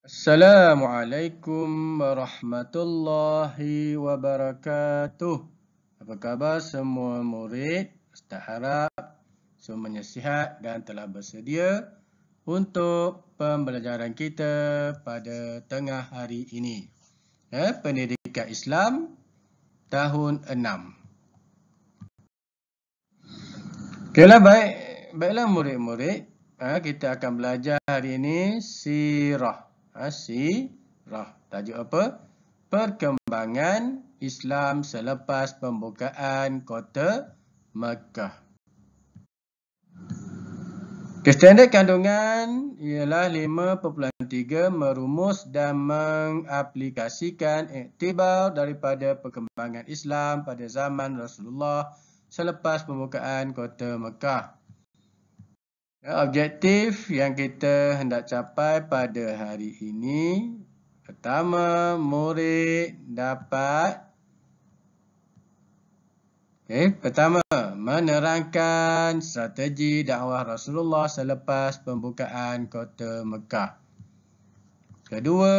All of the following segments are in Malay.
Assalamualaikum warahmatullahi wabarakatuh. Apa khabar semua murid? Ustaz harap semuanya sihat dan telah bersedia untuk pembelajaran kita pada tengah hari ini. Pendidikan Islam tahun 6. Okeylah, baiklah murid-murid. Kita akan belajar hari ini sirah. Sirah. Tajuk apa? Perkembangan Islam selepas pembukaan kota Mekah. Standard kandungan ialah 5.3 merumus dan mengaplikasikan iktibar daripada perkembangan Islam pada zaman Rasulullah selepas pembukaan kota Mekah. Objektif yang kita hendak capai pada hari ini, pertama, murid dapat menerangkan strategi dakwah Rasulullah selepas pembukaan kota Mekah. Kedua,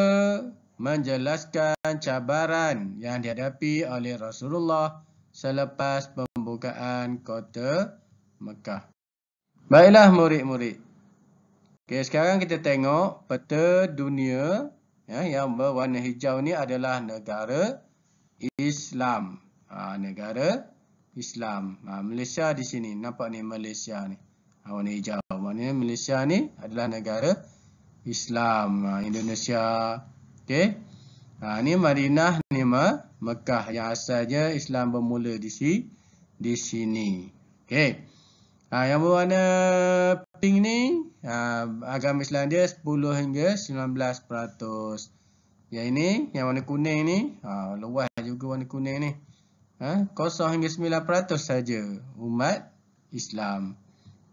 menjelaskan cabaran yang dihadapi oleh Rasulullah selepas pembukaan kota Mekah. Baiklah murid-murid. Sekarang kita tengok peta dunia yang berwarna hijau ni adalah negara Islam. Negara Islam. Malaysia di sini. Nampak ni Malaysia ni. Warna hijau. Maknanya Malaysia ni adalah negara Islam. Indonesia. Okey. Ni Madinah, ni Mekah yang asalnya Islam bermula di sini. Okey. Yang berwarna pink ni, agama Islam dia 10 hingga 19%. Yang ini, yang warna kuning ni, luas juga warna kuning ni. 0 hingga 9% saja umat Islam.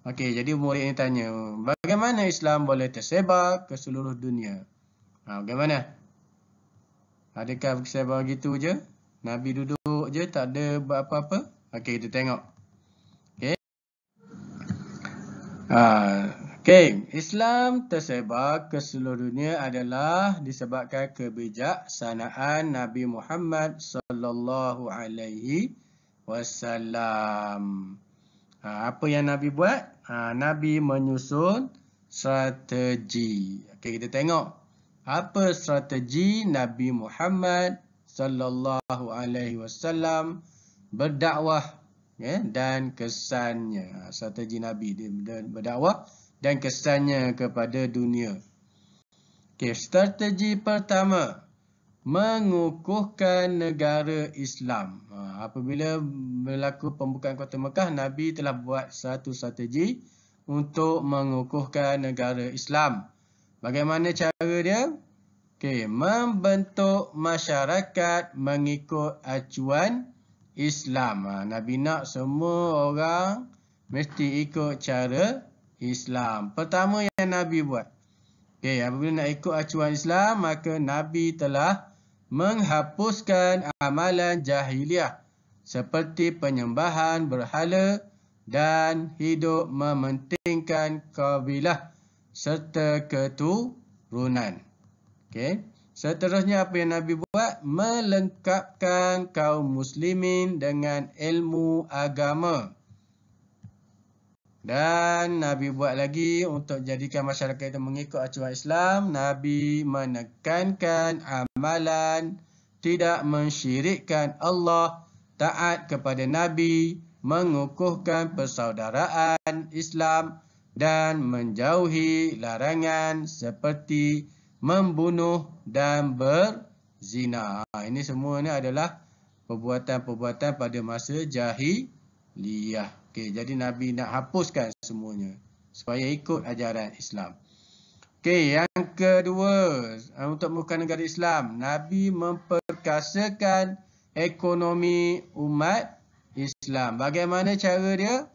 Okey, jadi murid ni tanya, bagaimana Islam boleh tersebar ke seluruh dunia? Bagaimana? Adakah tersebar begitu je? Nabi duduk je, tak ada buat apa-apa? Okey, kita tengok. Islam tersebar ke seluruh dunia adalah disebabkan kebijaksanaan Nabi Muhammad sallallahu alaihi wasallam. Apa yang Nabi buat? Nabi menyusun strategi. Kita tengok apa strategi Nabi Muhammad sallallahu alaihi wasallam berdakwah dan kesannya. Strategi Nabi berdakwah dan kesannya kepada dunia. Strategi pertama, mengukuhkan negara Islam. Apabila berlaku pembukaan kota Mekah, Nabi telah buat satu strategi untuk mengukuhkan negara Islam. Bagaimana cara dia? Membentuk masyarakat mengikut acuan Islam. Nabi nak semua orang mesti ikut cara Islam. Pertama yang Nabi buat. Apabila nak ikut acuan Islam, maka Nabi telah menghapuskan amalan jahiliah seperti penyembahan berhala dan hidup mementingkan kabilah serta keturunan. Seterusnya apa yang Nabi buat? Melengkapkan kaum muslimin dengan ilmu agama. Dan Nabi buat lagi untuk jadikan masyarakat itu mengikut acuan Islam. Nabi menekankan amalan, tidak mensyirikkan Allah, taat kepada Nabi, mengukuhkan persaudaraan Islam dan menjauhi larangan seperti membunuh dan berzina. Ini semua ni adalah perbuatan-perbuatan pada masa jahiliyah. Jadi Nabi nak hapuskan semuanya supaya ikut ajaran Islam. Yang kedua, untuk mengukuhkan negara Islam, Nabi memperkasakan ekonomi umat Islam. Bagaimana cara dia?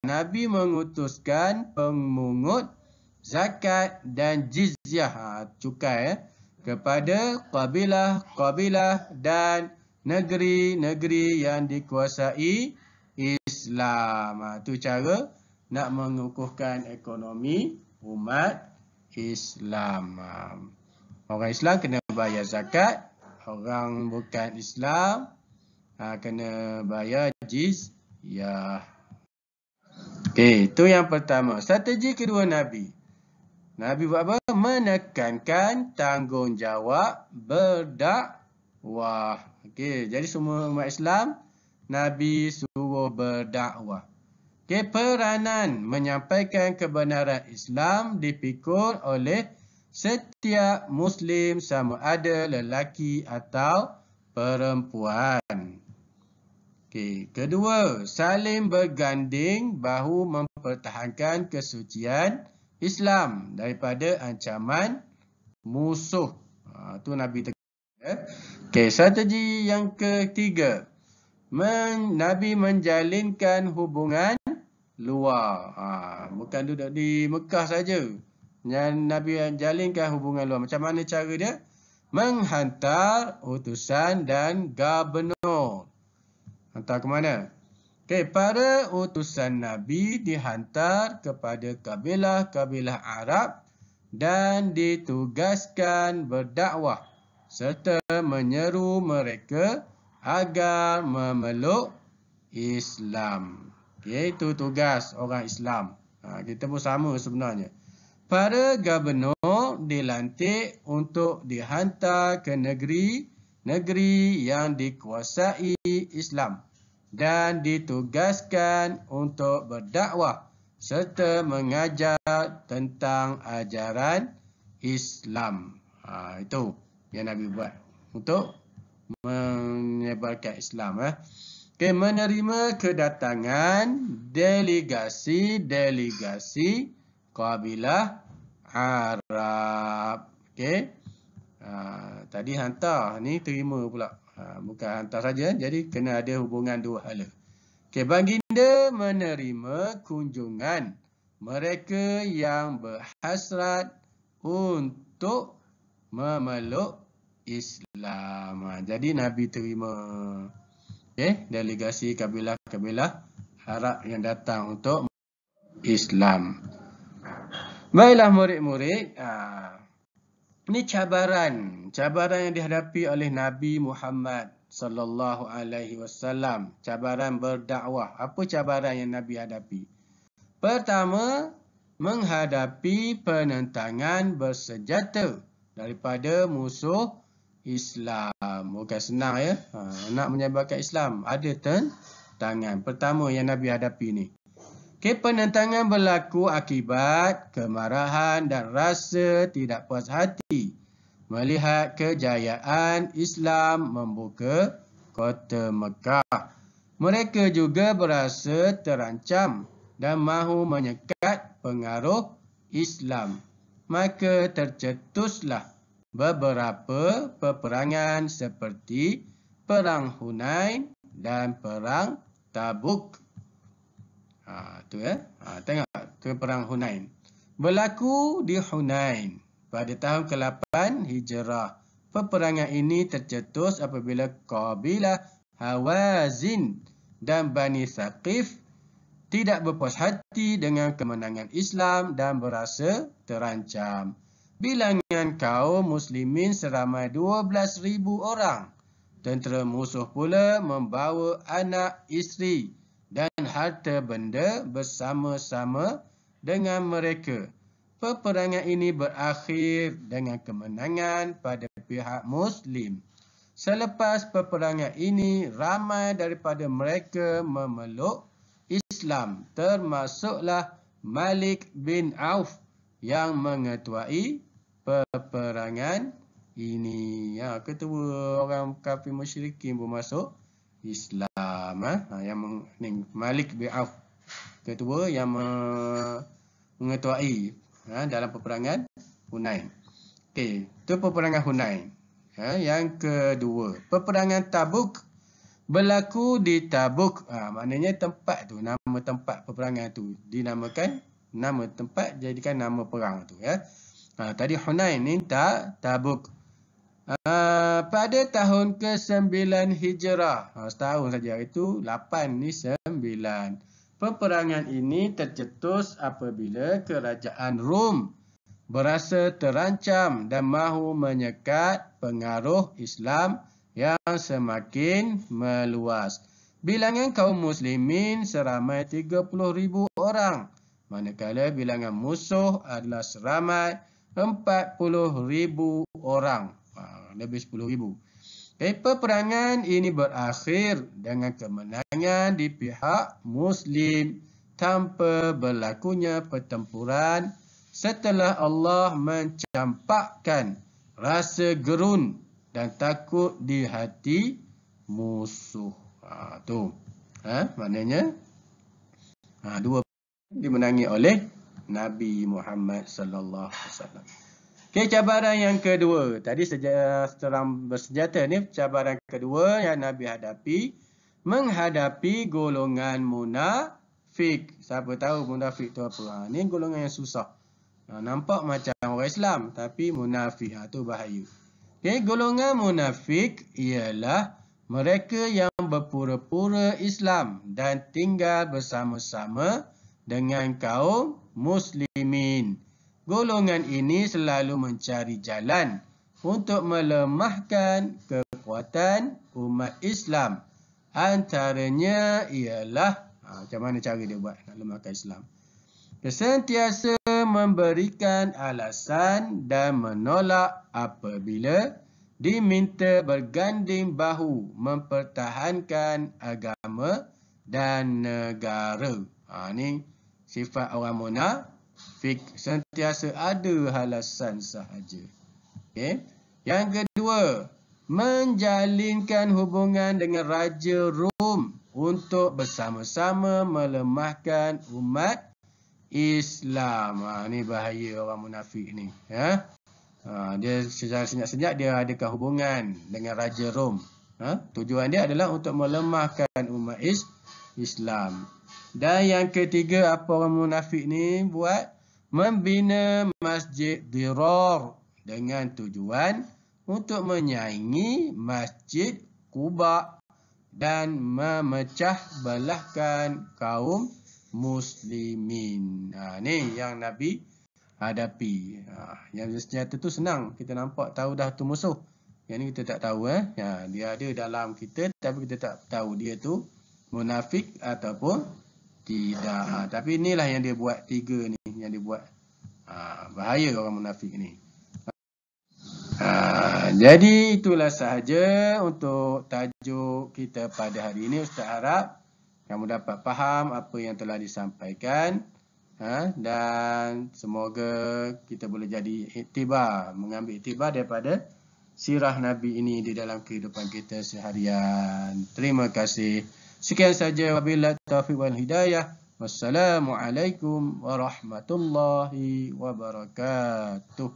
Nabi mengutuskan pemungut zakat dan jizyah, cukai kepada kabilah-kabilah dan negeri-negeri yang dikuasai Islam. Itu cara nak mengukuhkan ekonomi umat Islam. Orang Islam kena bayar zakat, orang bukan Islam kena bayar jizyah. Okey, itu yang pertama. Strategi kedua Nabi. Nabi buat apa? Menekankan tanggungjawab berdakwah. Okey, jadi semua umat Islam Nabi suruh berdakwah. Okey, peranan menyampaikan kebenaran Islam dipikul oleh setiap Muslim sama ada lelaki atau perempuan. Okey, kedua, saling berganding bahu mempertahankan kesucian Islam daripada ancaman musuh. Itu Nabi tekan. Okey, strategi yang ketiga. Nabi menjalinkan hubungan luar. Bukan duduk di Mekah saja. Yang Nabi jalinkan hubungan luar. Macam mana cara dia? Menghantar utusan dan gubernur. Hantar ke mana? Okey, para utusan Nabi dihantar kepada kabilah-kabilah Arab dan ditugaskan berdakwah serta menyeru mereka agar memeluk Islam. Okey, itu tugas orang Islam. Kita pun sama sebenarnya. Para gubernur dilantik untuk dihantar ke negeri yang dikuasai Islam dan ditugaskan untuk berdakwah serta mengajar tentang ajaran Islam. Itu yang Nabi buat untuk menyebarkan Islam. Okay, menerima kedatangan delegasi kabilah Arab. Okay. Tadi hantar, ni terima pula. Bukan hantar saja, jadi kena ada hubungan dua hala. Okay, baginda menerima kunjungan mereka yang berhasrat untuk memeluk Islam. Jadi Nabi terima delegasi kabilah-kabilah Arab yang datang untuk Islam. Baiklah murid-murid, ini cabaran yang dihadapi oleh Nabi Muhammad sallallahu alaihi wasallam, cabaran berdakwah. Apa cabaran yang Nabi hadapi? Pertama, menghadapi penentangan bersenjata daripada musuh Islam. Bukan senang ya. Nak menyebarkan Islam ada tentangan. Pertama yang Nabi hadapi ni. Penentangan berlaku akibat kemarahan dan rasa tidak puas hati melihat kejayaan Islam membuka kota Mekah. Mereka juga berasa terancam dan mahu menyekat pengaruh Islam. Maka tercetuslah beberapa peperangan seperti Perang Hunain dan Perang Tabuk. Tengok, tu Perang Hunain. Berlaku di Hunain pada tahun ke-8 Hijrah. Peperangan ini tercetus apabila kabilah Hawazin dan Bani Thaqif tidak berpuas hati dengan kemenangan Islam dan berasa terancam. Bilangan kaum muslimin seramai 12,000 orang. Tentera musuh pula membawa anak, isteri dan harta benda bersama-sama dengan mereka. Peperangan ini berakhir dengan kemenangan pada pihak Muslim. Selepas peperangan ini, ramai daripada mereka memeluk Islam, termasuklah Malik bin Auf yang mengetuai peperangan ini. Ketua orang kafir musyrikin pun masuk Islam. Yang Malik bin Auf, ketua yang mengetuai dalam peperangan Hunain. Okey, itu peperangan Hunain. Yang kedua, peperangan Tabuk. Berlaku di Tabuk. Maknanya tempat tu, nama tempat peperangan tu dinamakan nama tempat, jadikan nama perang tu ya. Tadi Hunain ni Tabuk. Pada tahun ke-9 Hijrah, setahun saja, itu 8 ni 9. Peperangan ini tercetus apabila kerajaan Rom berasa terancam dan mahu menyekat pengaruh Islam yang semakin meluas. Bilangan kaum muslimin seramai 30,000 orang, manakala bilangan musuh adalah seramai 40,000 orang, lebih 10,000. Peperangan ini berakhir dengan kemenangan di pihak Muslim tanpa berlakunya pertempuran setelah Allah mencampakkan rasa gerun dan takut di hati musuh. Maknanya dua dimenangi oleh Nabi Muhammad sallallahu alaihi wasallam. Okey, cabaran yang kedua. Tadi serang bersenjata ni, cabaran kedua yang Nabi hadapi, menghadapi golongan munafik. Siapa tahu munafik tu apa? Ni golongan yang susah. Nampak macam orang Islam, tapi munafik tu bahaya. Okey, golongan munafik ialah mereka yang berpura-pura Islam dan tinggal bersama-sama dengan kaum muslimin. Golongan ini selalu mencari jalan untuk melemahkan kekuatan umat Islam. Antaranya ialah, macam mana cara dia buat nak lemahkan Islam? Dia sentiasa memberikan alasan dan menolak apabila diminta berganding bahu mempertahankan agama dan negara. Ini sifat orang munafik. Sentiasa ada alasan sahaja. Okay. Yang kedua, menjalinkan hubungan dengan Raja Rom untuk bersama-sama melemahkan umat Islam. Ini bahaya orang munafik ni. Dia secara senyap-senyap dia adakan hubungan dengan Raja Rom. Tujuan dia adalah untuk melemahkan umat Islam. Dan yang ketiga, apa orang munafik ni buat? Membina masjid dirar dengan tujuan untuk menyaingi masjid Quba dan memecah belahkan kaum muslimin. Ni yang Nabi hadapi. Yang senjata tu senang, kita nampak tahu dah tu musuh. Yang ni kita tak tahu. Dia ada dalam kita, tapi kita tak tahu dia tu munafik ataupun tidak. Tapi inilah yang dia buat, tiga ni yang dia buat. Bahaya orang munafik ni. Jadi itulah sahaja untuk tajuk kita pada hari ini. Ustaz harap kamu dapat faham apa yang telah disampaikan. Dan semoga kita boleh jadi iktibar, mengambil iktibar daripada sirah Nabi ini di dalam kehidupan kita seharian. Terima kasih. Sekian saja, wabillahi taufiq wal hidayah. Wassalamualaikum warahmatullahi wabarakatuh.